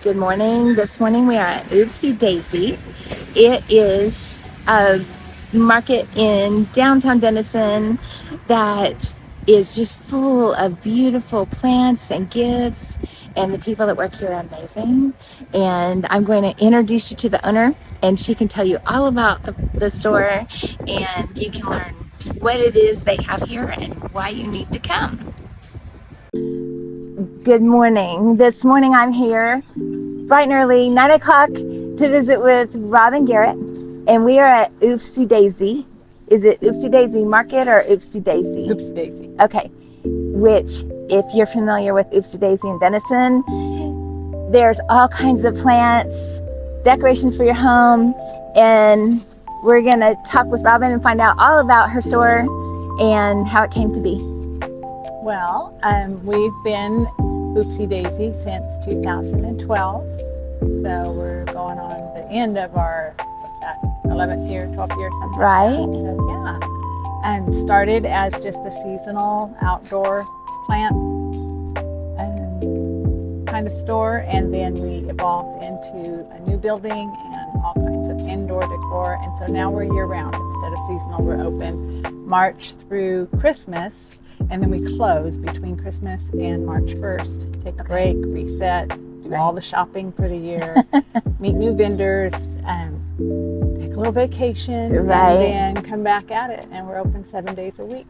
Good morning. This morning we are at Oopsy Daisy. It is a market in downtown Denison that is just full of beautiful plants and gifts, and the people that work here are amazing. And I'm going to introduce you to the owner, and she can tell you all about the store, and you can learn what it is they have here and why you need to come. Good morning. This morning I'm here bright and early, 9 o'clock, to visit with Robin Garrett, and we are at Oopsy Daisy. Is it Oopsy Daisy Market or Oopsy Daisy? Oopsy Daisy. Okay, which, if you're familiar with Oopsy Daisy in Denison, there's all kinds of plants, decorations for your home, and we're gonna talk with Robin and find out all about her store and how it came to be. Well, we've been Oopsy Daisy since 2012. So we're going on the end of our, 11th year, 12th year, something Right. like that. So yeah, and started as just a seasonal outdoor plant kind of store, and then we evolved into a new building and all kinds of indoor decor, and so now we're year round instead of seasonal. We're open March through Christmas, and then we close between Christmas and March 1st. Take a break, reset, do all the shopping for the year, meet new vendors, take a little vacation, Right. and then come back at it. And we're open 7 days a week.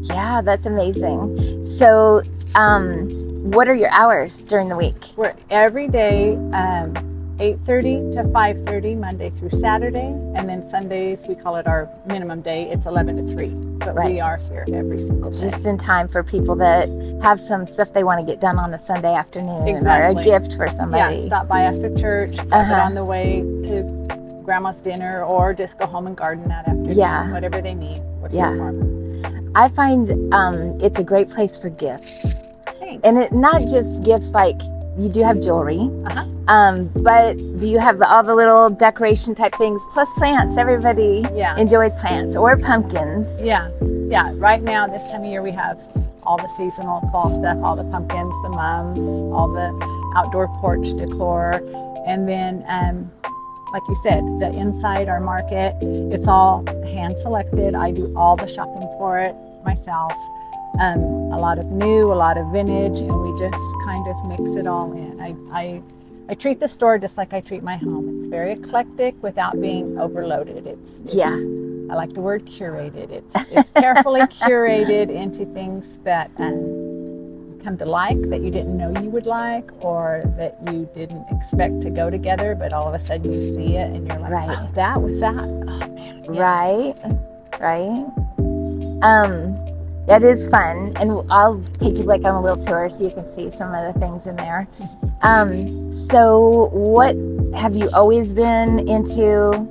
Yeah, that's amazing. So, what are your hours during the week? We're every day, 8:30 to 5:30, Monday through Saturday, and then Sundays, we call it our minimum day. It's 11 to 3, but Right. we are here every single day. Just in time for people that have some stuff they want to get done on a Sunday afternoon, Exactly. or a gift for somebody. Yeah, stop by after church, grab it Uh-huh. on the way to grandma's dinner, or just go home and garden that afternoon. Yeah. Whatever they need. We're Yeah. here for 'em. I find it's a great place for gifts, Thanks. and it not just gifts like you do have jewelry, Uh-huh. but you have all the little decoration type things plus plants. Everybody Yeah. enjoys plants or pumpkins. Yeah. Yeah. Right now, this time of year, we have all the seasonal fall stuff, all the pumpkins, the mums, all the outdoor porch decor. And then, like you said, the inside our market, it's all hand selected. I do all the shopping for it myself. A lot of new, a lot of vintage, and we just kind of mix it all in. I treat the store just like I treat my home. It's very eclectic without being overloaded. It's Yeah. I like the word curated. It's carefully curated into things that you come to like, that you didn't know you would like, or that you didn't expect to go together, but all of a sudden you see it and you're like, Right. oh, that with that. Oh man. Yeah. Right. So, Right. That is fun, and I'll take you like on a little tour so you can see some of the things in there. So what have you always been into,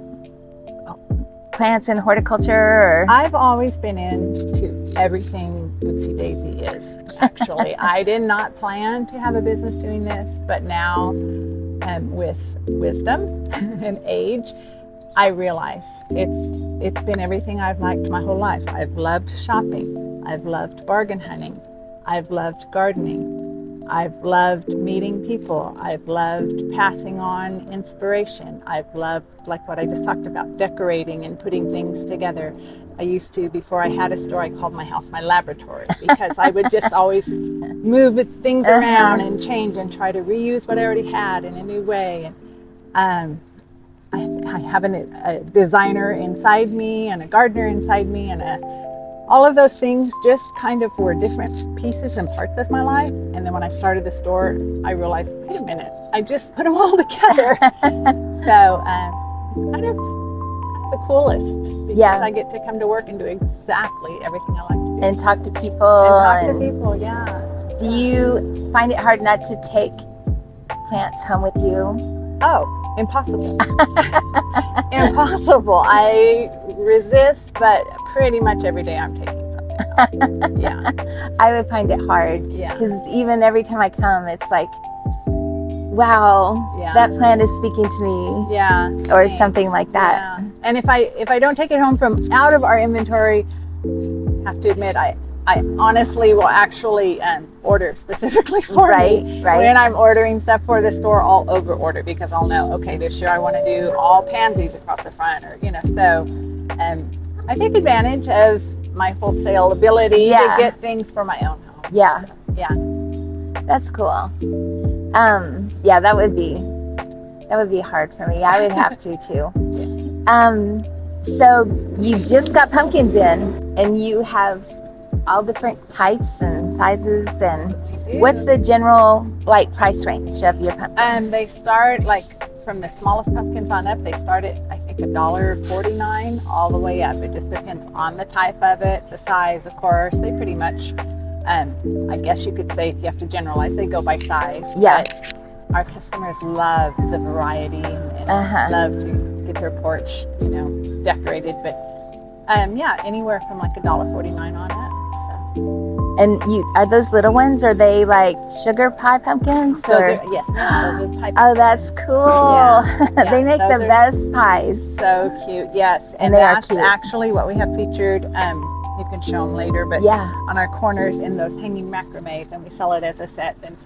plants and horticulture? Or? I've always been into everything Oopsy Daisy is, actually. I did not plan to have a business doing this, but now with wisdom and age, I realize it's been everything I've liked my whole life. I've loved shopping. I've loved bargain hunting. I've loved gardening. I've loved meeting people. I've loved passing on inspiration. I've loved, like what I just talked about, decorating and putting things together. I used to, before I had a store, I called my house my laboratory, because I would just always move things around and change and try to reuse what I already had in a new way. And I have a designer inside me and a gardener inside me, and all of those things just kind of were different pieces and parts of my life. And then when I started the store, I realized, wait a minute, I just put them all together. So it's kind of the coolest, because Yeah. I get to come to work and do exactly everything I like to do. And talk to people. And talk to people, yeah. Do you find it hard not to take plants home with you? Oh, impossible. Impossible. I resist, but pretty much every day I'm taking something. Yeah. I would find it hard. Yeah. Because even every time I come, it's like, wow, Yeah. that plant is speaking to me. Yeah. Or thanks. something like that. Yeah. And if I don't take it home from out of our inventory, have to admit I honestly will actually order specifically for me. Right. When I'm ordering stuff for the store, I'll over order because I'll know, okay, this year I want to do all pansies across the front, or so I take advantage of my wholesale ability to get things for my own home. Yeah. So, yeah. That's cool. Yeah, that would be hard for me. I would have to too. So you just got pumpkins in, and you have all different types and sizes, and what's the general price range of your pumpkins? They start from the smallest pumpkins on up. They start at I think $1.49 all the way up. It just depends on the type of it, the size, of course. They pretty much, I guess you could say, if you have to generalize, they go by size. Yeah. But our customers love the variety and love to get their porch, decorated. But anywhere from $1.49 on up. And are those little ones? Are they like sugar pie pumpkins? Yes, those are pie pumpkins. Oh, that's cool. Yeah, they make the best pies. So cute, yes. And that's actually what we have featured. You can show them later, but on our corners in those hanging macrames, and we sell it as a set. Then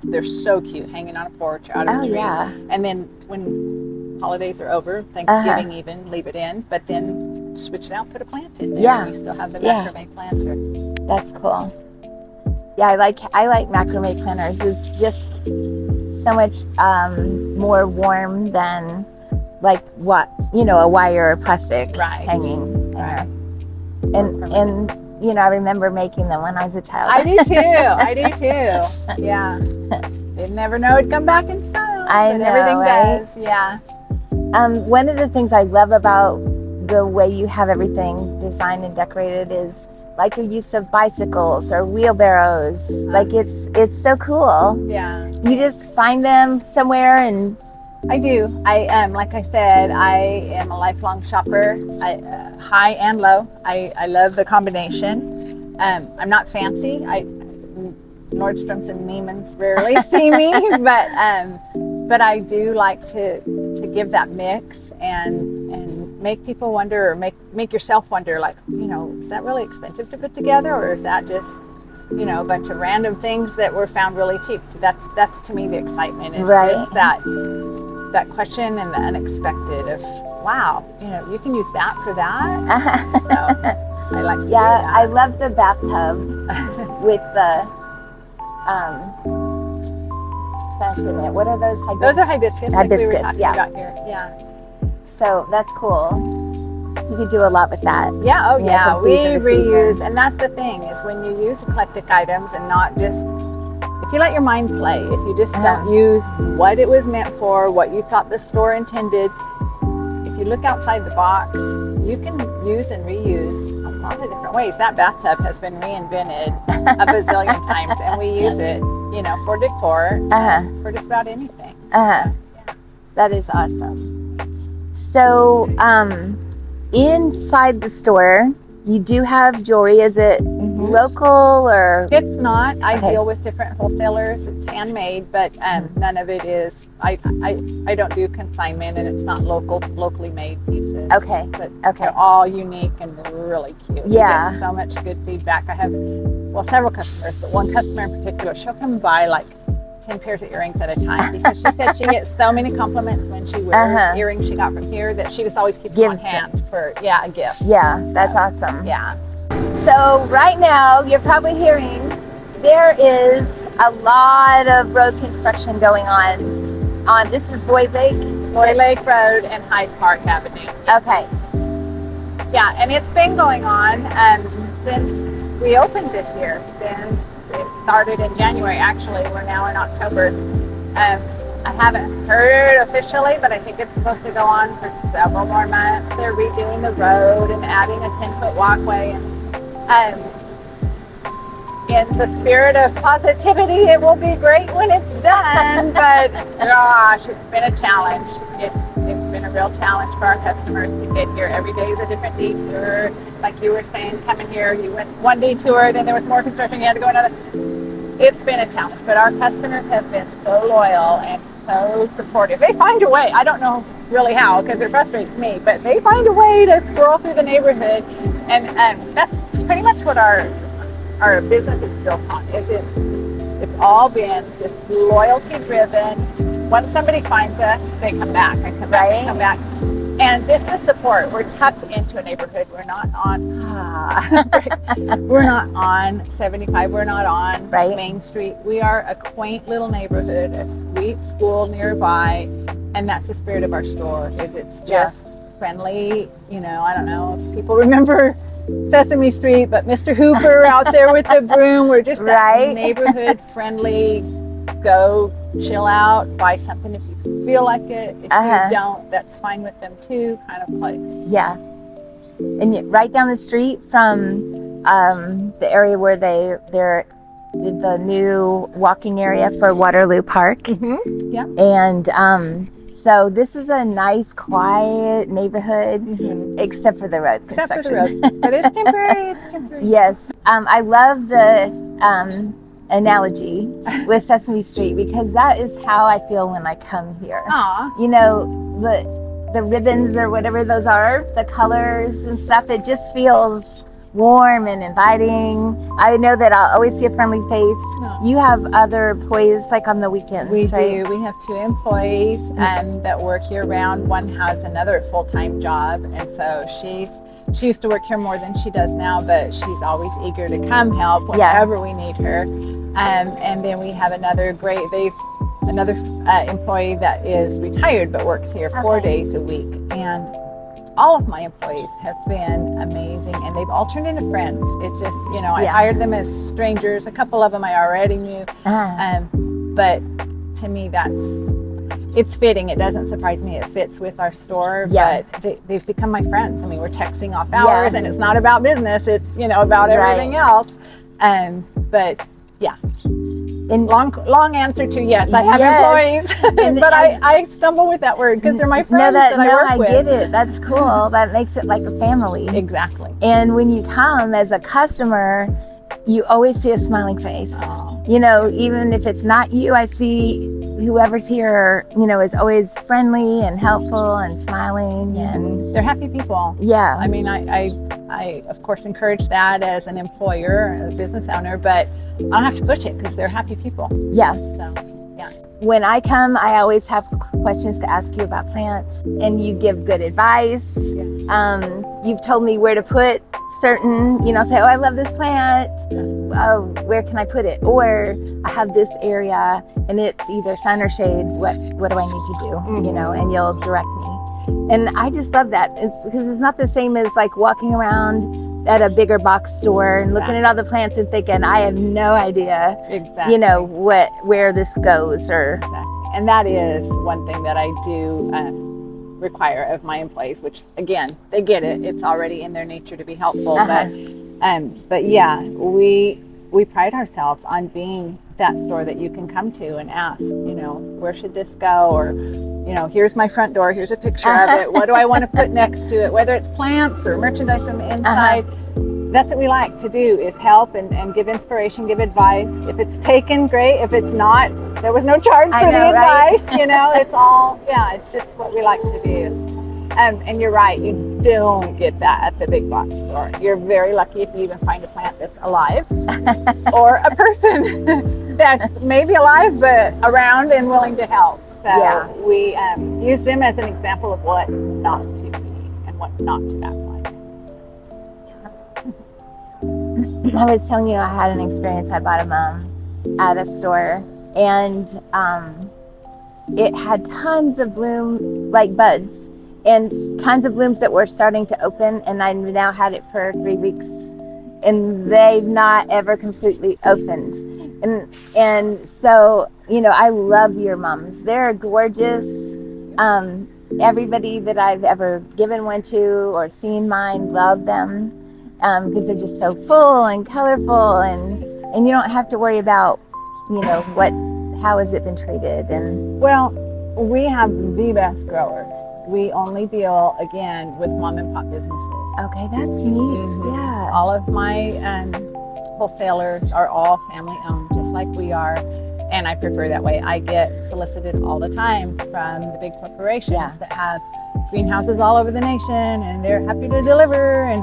they're so cute, hanging on a porch or out of a tree. Yeah. And then when holidays are over, Thanksgiving even, leave it in, but then switch it out, put a plant in there. Yeah. And you still have the macrame planter. That's cool. Yeah, I like macrame planters. It's just so much more warm than a wire or plastic hanging. Right. And I remember making them when I was a child. I do too. Yeah. You'd never know it'd come back in style. I know, everything right? does. Yeah. One of the things I love about the way you have everything designed and decorated is your use of bicycles or wheelbarrows. It's so cool. Yeah. You just find them somewhere and. I do. Like I said, I am a lifelong shopper, high and low. I love the combination. I'm not fancy. Nordstrom's and Neiman's rarely see me, but I do like to give that mix and make people wonder, or make yourself wonder, is that really expensive to put together, or is that just a bunch of random things that were found really cheap? That's to me the excitement. It's just that question and the unexpected of, wow, you can use that for that. So I like to do that. I love the bathtub with the plants in it. What are those? Those are hibiscus. Hibiscus, we were talking about here. Yeah. So that's cool. You could do a lot with that. Yeah. Oh, yeah. We reuse, and that's the thing, is when you use eclectic items and not just. If you let your mind play, if you just don't use what it was meant for, what you thought the store intended, if you look outside the box, you can use and reuse a lot of different ways. That bathtub has been reinvented a bazillion times, and we use it, for decor, for just about anything. That is awesome. So, inside the store, you do have jewelry. Is it local or? It's not. I deal with different wholesalers. It's handmade, but none of it is. I don't do consignment, and it's not locally made pieces. Okay. But they're all unique and really cute. Yeah. We get so much good feedback. I have several customers, but one customer in particular, she'll come buy 10 pairs of earrings at a time, because she said she gets so many compliments when she wears earrings she got from here that she just always keeps them on hand for a gift. Yeah, that's awesome. Yeah. So right now you're probably hearing there is a lot of road construction going on this is Lloyd Lake Road and Hyde Park Avenue. Okay. Yeah, and it's been going on since we opened this year. Since it started in January, actually. We're now in October. I haven't heard officially, but I think it's supposed to go on for several more months. They're redoing the road and adding a 10-foot walkway. And in the spirit of positivity, it will be great when it's done. But gosh, it's been a challenge. It's been a real challenge for our customers to get here. Every day is a different detour. Like you were saying, coming here, you went one detour, then there was more construction, you had to go another. It's been a challenge, but our customers have been so loyal and so supportive. They find a way. I don't know really how, because it frustrates me, but they find a way to squirrel through the neighborhood, and that's pretty much what our our business is built on is it's all been just loyalty driven. Once somebody finds us, they come back and come back and come back. And just the support. We're tucked into a neighborhood. We're not on we're not on 75. We're not on Main Street. We are a quaint little neighborhood, a sweet school nearby, and that's the spirit of our store. Is it's just friendly. You know, I don't know if people remember Sesame Street, but Mr. Hooper out there with the broom. We're just that neighborhood friendly. Go chill out, buy something if you feel like it. If you don't, that's fine with them too, kind of place. Yeah. And right down the street from the area where they did the new walking area for Waterloo Park. Mm-hmm. Yeah. And so this is a nice, quiet neighborhood, except for the roads. Except for the roads, but it's temporary. It's temporary. Yes. I love the analogy with Sesame Street, because that is how I feel when I come here. Aww. You know, the ribbons or whatever those are, the colors and stuff, it just feels warm and inviting. I know that I'll always see a friendly face. Aww. You have other employees like on the weekends, We right? do. We have 2 employees that work year round. One has another full-time job, and so she used to work here more than she does now, but she's always eager to come help whenever we need her. And then we have another employee that is retired but works here 4 days a week. And all of my employees have been amazing, and they've all turned into friends. It's just, you know, I hired them as strangers. A couple of them I already knew. But to me, it's fitting. It doesn't surprise me. It fits with our store, but they've become my friends. I mean, we're texting off hours, and it's not about business. It's, you know, about everything else. But yeah. And long answer to yes, I have employees, but I stumble with that word because they're my friends that I work with. I get it. That's cool. That makes it like a family. Exactly. And when you come as a customer, you always see a smiling face. Oh. You know, even if it's not you, I see whoever's here, you know, is always friendly and helpful and smiling, and they're happy people. Yeah. I mean, I of course encourage that as an employer, as a business owner, but I don't have to push it because they're happy people. Yeah. So, yeah. When I come, I always have questions to ask you about plants, and you give good advice. Yeah. You've told me where to put certain, you know, say, oh, I love this plant. Where can I put it? Or I have this area and it's either sun or shade. What do I need to do? You know, and you'll direct me. And I just love that. It's because it's not the same as like walking around at a bigger box store and looking at all the plants and thinking, I have no idea, you know, where this goes. Or And that is one thing that I do require of my employees, which again, they get it. It's already in their nature to be helpful. But yeah, we pride ourselves on being that store that you can come to and ask, you know, where should this go? Or, you know, here's my front door, here's a picture of it. What do I want to put next to it? Whether it's plants or merchandise from the inside. That's what we like to do, is help and give inspiration, give advice. If it's taken, great. If it's not, there was no charge for the advice. You know, it's all, it's just what we like to do. And you're right, you don't get that at the big box store. You're very lucky if you even find a plant that's alive or a person that's maybe alive but around and willing to help. So we use them as an example of what not to be and what not to act like. I was telling you I had an experience. I bought a mum at a store, and it had tons of bloom, like buds, and tons of blooms that were starting to open, and I now had it for 3 weeks, and they've not ever completely opened. And so, you know, I love your mums. They're gorgeous. Everybody that I've ever given one to or seen mine love them. Because they're just so full and colorful, and you don't have to worry about, you know, how has it been treated. And well, we have the best growers. We only deal again with mom and pop businesses. Okay, that's neat. Yeah. All of my wholesalers are all family owned, just like we are. And I prefer that way. I get solicited all the time from the big corporations that have greenhouses all over the nation, and they're happy to deliver, and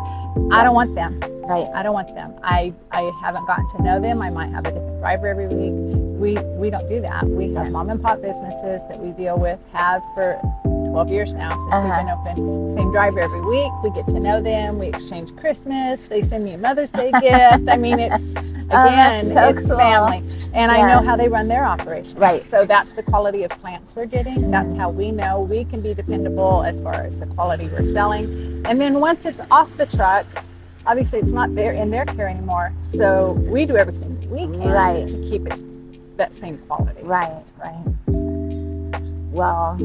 I don't want them. Right. I don't want them. I haven't gotten to know them. I might have a different driver every week. We don't do that. We have mom and pop businesses that we deal with, have for 12 years now since we've been open. Same driver every week. We get to know them. We exchange Christmas. They send me a Mother's Day gift. I mean, it's, again, so it's cool. family. And I know how they run their operations. Right. So that's the quality of plants we're getting. That's how we know we can be dependable as far as the quality we're selling. And then once it's off the truck, obviously it's not there in their care anymore. So we do everything we can to keep it that same quality. Right. Well,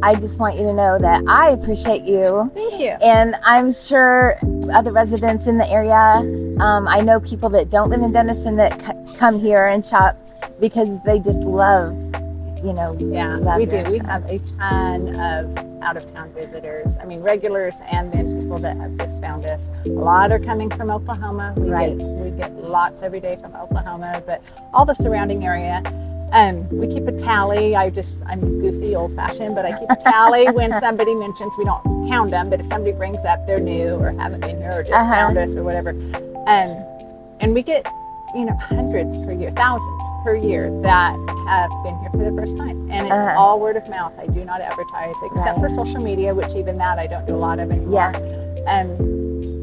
I just want you to know that I appreciate you. Thank you. And I'm sure other residents in the area, I know people that don't live in Denison that come here and shop because they just love, Yeah, we do. We have a ton of out-of-town visitors. I mean, regulars and then people that have just found us. A lot are coming from Oklahoma. We get lots every day from Oklahoma, but all the surrounding area. We keep a tally. I'm goofy, old-fashioned, but I keep a tally when somebody mentions, we don't hound them, but if somebody brings up they're new or haven't been here or just found us or whatever. And we get, hundreds per year, thousands per year that have been here for the first time. And it's all word of mouth. I do not advertise except for social media, which even that I don't do a lot of anymore.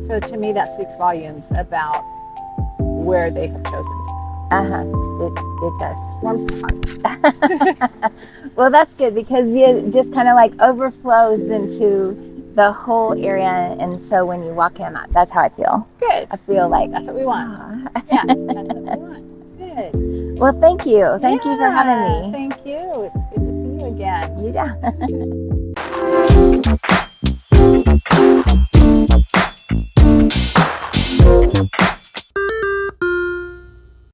So to me, that speaks volumes about where they have chosen to go. It does. Warms the heart. Well, that's good because it just kind of like overflows into the whole area, and so when you walk in, that's how I feel. Good. I feel like that's what we want. Yeah, that's what we want. Good. Well, thank you. Thank you for having me. Thank you. It's good to see you again. Yeah.